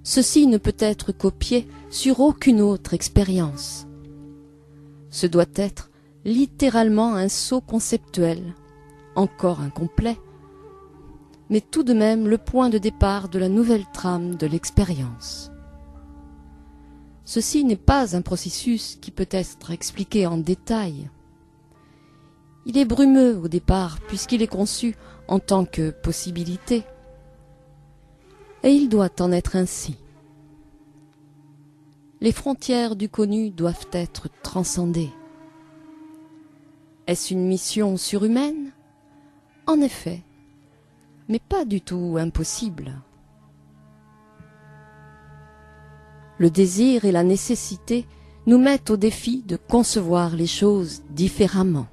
Ceci ne peut être copié sur aucune autre expérience. Ce doit être littéralement un saut conceptuel, encore incomplet, mais tout de même le point de départ de la nouvelle trame de l'expérience. Ceci n'est pas un processus qui peut être expliqué en détail. Il est brumeux au départ puisqu'il est conçu en tant que possibilité. Et il doit en être ainsi. Les frontières du connu doivent être transcendées. Est-ce une mission surhumaine? En effet, mais pas du tout impossible. Le désir et la nécessité nous mettent au défi de concevoir les choses différemment.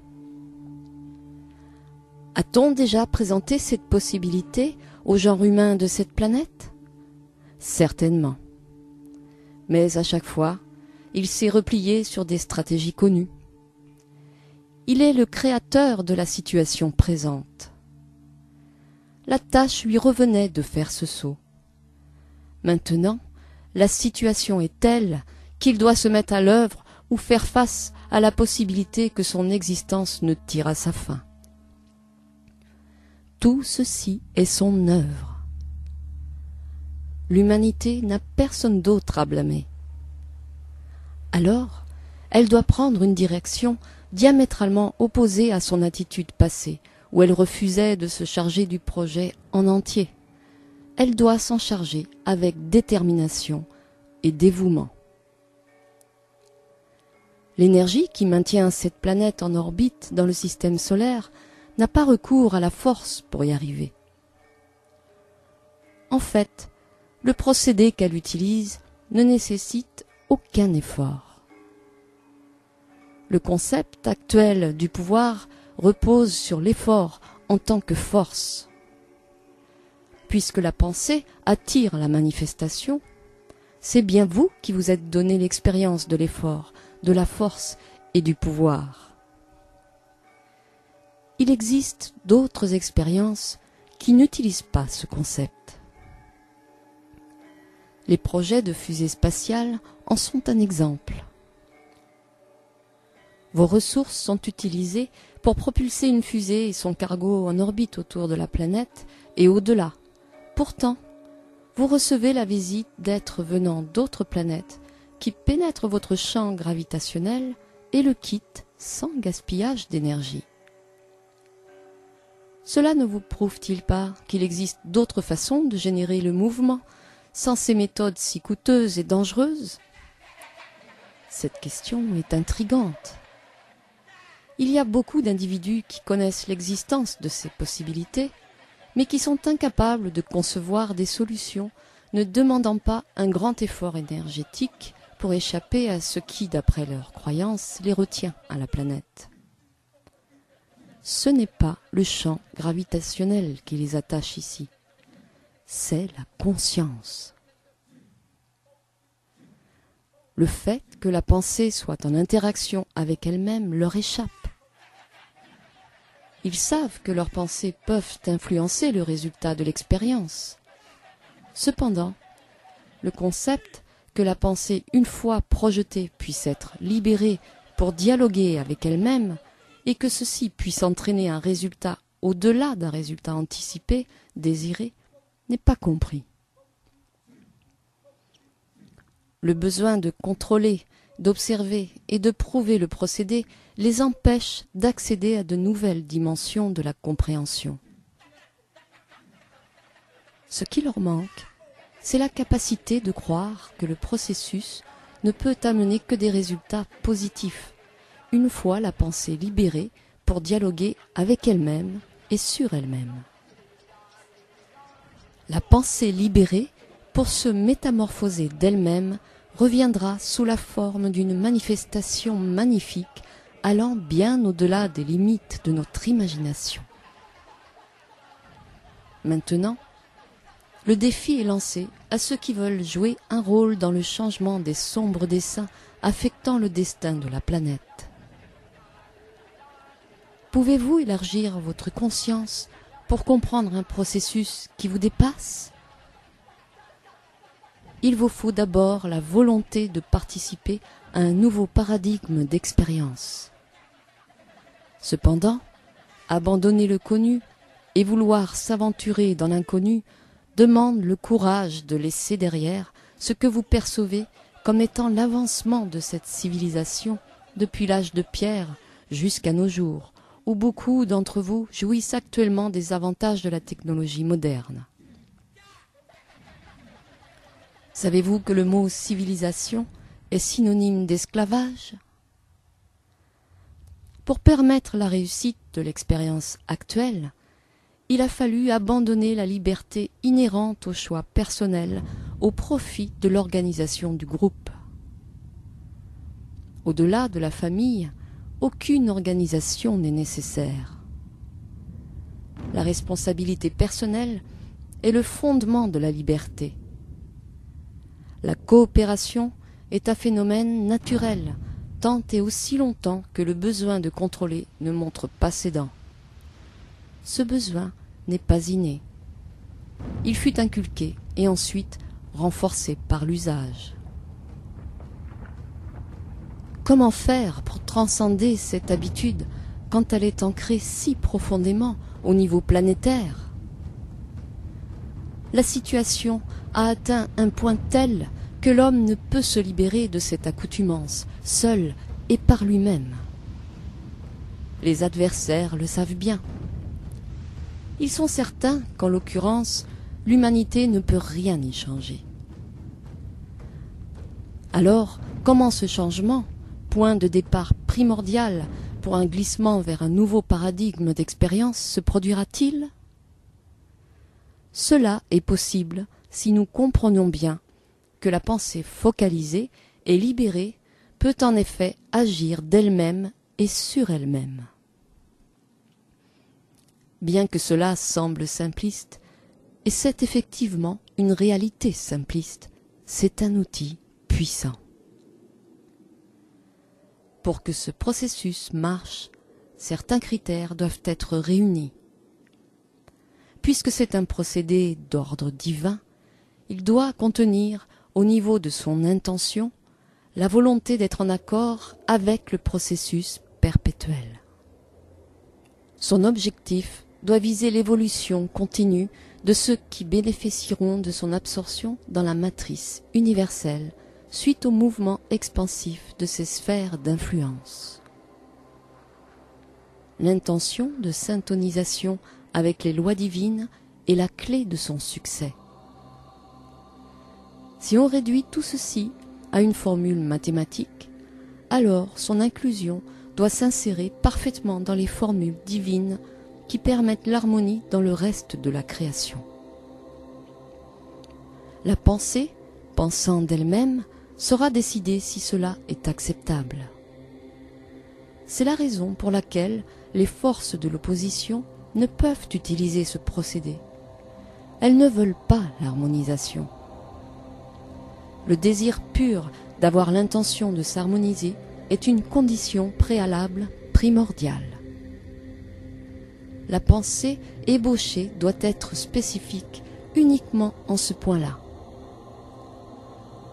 A-t-on déjà présenté cette possibilité au genre humain de cette planète? Certainement. Mais à chaque fois, il s'est replié sur des stratégies connues. Il est le créateur de la situation présente. La tâche lui revenait de faire ce saut. Maintenant, la situation est telle qu'il doit se mettre à l'œuvre ou faire face à la possibilité que son existence ne tire à sa fin. Tout ceci est son œuvre. L'humanité n'a personne d'autre à blâmer. Alors, elle doit prendre une direction diamétralement opposée à son attitude passée, où elle refusait de se charger du projet en entier. Elle doit s'en charger avec détermination et dévouement. L'énergie qui maintient cette planète en orbite dans le système solaire n'a pas recours à la force pour y arriver. En fait, le procédé qu'elle utilise ne nécessite aucun effort. Le concept actuel du pouvoir repose sur l'effort en tant que force. Puisque la pensée attire la manifestation, c'est bien vous qui vous êtes donné l'expérience de l'effort, de la force et du pouvoir. Il existe d'autres expériences qui n'utilisent pas ce concept. Les projets de fusée spatiale en sont un exemple. Vos ressources sont utilisées pour propulser une fusée et son cargo en orbite autour de la planète et au-delà. Pourtant, vous recevez la visite d'êtres venant d'autres planètes qui pénètrent votre champ gravitationnel et le quittent sans gaspillage d'énergie. Cela ne vous prouve-t-il pas qu'il existe d'autres façons de générer le mouvement sans ces méthodes si coûteuses et dangereuses? Cette question est intrigante. Il y a beaucoup d'individus qui connaissent l'existence de ces possibilités, mais qui sont incapables de concevoir des solutions ne demandant pas un grand effort énergétique pour échapper à ce qui, d'après leurs croyances, les retient à la planète. Ce n'est pas le champ gravitationnel qui les attache ici, c'est la conscience. Le fait que la pensée soit en interaction avec elle-même leur échappe. Ils savent que leurs pensées peuvent influencer le résultat de l'expérience. Cependant, le concept que la pensée, une fois projetée, puisse être libérée pour dialoguer avec elle-même et que ceci puisse entraîner un résultat au-delà d'un résultat anticipé, désiré, n'est pas compris. Le besoin de contrôler, d'observer et de prouver le procédé les empêche d'accéder à de nouvelles dimensions de la compréhension. Ce qui leur manque, c'est la capacité de croire que le processus ne peut amener que des résultats positifs, une fois la pensée libérée pour dialoguer avec elle-même et sur elle-même. La pensée libérée, pour se métamorphoser d'elle-même, reviendra sous la forme d'une manifestation magnifique allant bien au-delà des limites de notre imagination. Maintenant, le défi est lancé à ceux qui veulent jouer un rôle dans le changement des sombres desseins affectant le destin de la planète. Pouvez-vous élargir votre conscience pour comprendre un processus qui vous dépasse? il vous faut d'abord la volonté de participer à un nouveau paradigme d'expérience. Cependant, abandonner le connu et vouloir s'aventurer dans l'inconnu demande le courage de laisser derrière ce que vous percevez comme étant l'avancement de cette civilisation depuis l'âge de pierre jusqu'à nos jours, où beaucoup d'entre vous jouissent actuellement des avantages de la technologie moderne. Savez-vous que le mot civilisation est synonyme d'esclavage? Pour permettre la réussite de l'expérience actuelle, il a fallu abandonner la liberté inhérente au choix personnel au profit de l'organisation du groupe. Au-delà de la famille, aucune organisation n'est nécessaire. La responsabilité personnelle est le fondement de la liberté. La coopération est un phénomène naturel, tant et aussi longtemps que le besoin de contrôler ne montre pas ses dents. Ce besoin n'est pas inné. Il fut inculqué et ensuite renforcé par l'usage. Comment faire pour transcender cette habitude quand elle est ancrée si profondément au niveau planétaire? La situation a atteint un point tel que l'homme ne peut se libérer de cette accoutumance, seul et par lui-même. Les adversaires le savent bien. Ils sont certains qu'en l'occurrence, l'humanité ne peut rien y changer. Alors, comment ce changement, point de départ primordial pour un glissement vers un nouveau paradigme d'expérience, se produira-t-il? Cela est possible si nous comprenons bien que la pensée focalisée et libérée peut en effet agir d'elle-même et sur elle-même. Bien que cela semble simpliste, et c'est effectivement une réalité simpliste, c'est un outil puissant. Pour que ce processus marche, certains critères doivent être réunis. Puisque c'est un procédé d'ordre divin, il doit contenir, au niveau de son intention, la volonté d'être en accord avec le processus perpétuel. Son objectif doit viser l'évolution continue de ceux qui bénéficieront de son absorption dans la matrice universelle suite au mouvement expansif de ces sphères d'influence. L'intention de syntonisation avec les lois divines est la clé de son succès. Si on réduit tout ceci à une formule mathématique, alors son inclusion doit s'insérer parfaitement dans les formules divines qui permettent l'harmonie dans le reste de la création. La pensée, pensant d'elle-même, saura décider si cela est acceptable. C'est la raison pour laquelle les forces de l'opposition ne peuvent utiliser ce procédé. Elles ne veulent pas l'harmonisation. Le désir pur d'avoir l'intention de s'harmoniser est une condition préalable primordiale. La pensée ébauchée doit être spécifique uniquement en ce point-là.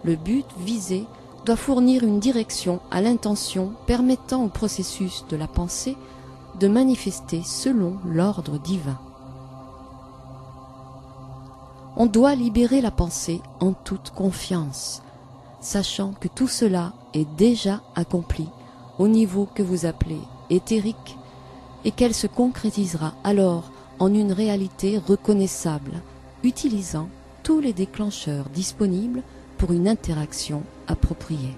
Le but visé doit fournir une direction à l'intention permettant au processus de la pensée de manifester selon l'ordre divin. On doit libérer la pensée en toute confiance, sachant que tout cela est déjà accompli au niveau que vous appelez éthérique et qu'elle se concrétisera alors en une réalité reconnaissable, utilisant tous les déclencheurs disponibles pour une interaction appropriée.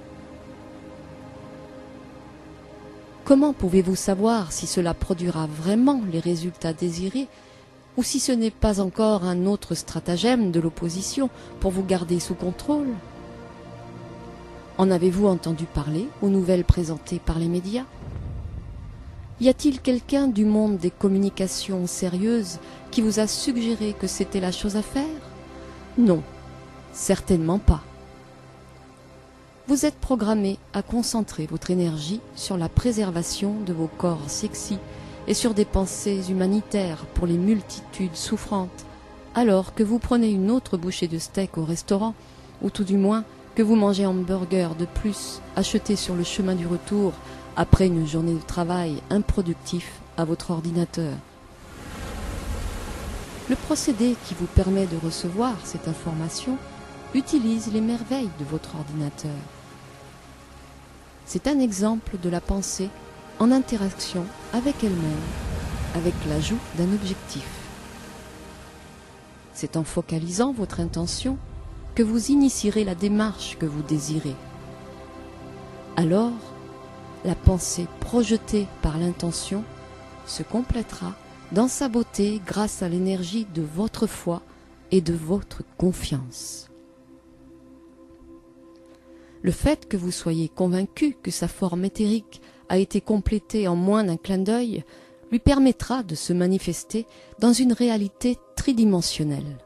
Comment pouvez-vous savoir si cela produira vraiment les résultats désirés ou si ce n'est pas encore un autre stratagème de l'opposition pour vous garder sous contrôle? En avez-vous entendu parler aux nouvelles présentées par les médias? Y a-t-il quelqu'un du monde des communications sérieuses qui vous a suggéré que c'était la chose à faire? Non, certainement pas. Vous êtes programmé à concentrer votre énergie sur la préservation de vos corps sexy et sur des pensées humanitaires pour les multitudes souffrantes, alors que vous prenez une autre bouchée de steak au restaurant ou tout du moins que vous mangez un hamburger de plus acheté sur le chemin du retour après une journée de travail improductif à votre ordinateur. Le procédé qui vous permet de recevoir cette information utilise les merveilles de votre ordinateur. C'est un exemple de la pensée en interaction avec elle-même, avec l'ajout d'un objectif. C'est en focalisant votre intention que vous initierez la démarche que vous désirez. Alors, la pensée projetée par l'intention se complétera dans sa beauté grâce à l'énergie de votre foi et de votre confiance. Le fait que vous soyez convaincu que sa forme éthérique a été complétée en moins d'un clin d'œil lui permettra de se manifester dans une réalité tridimensionnelle.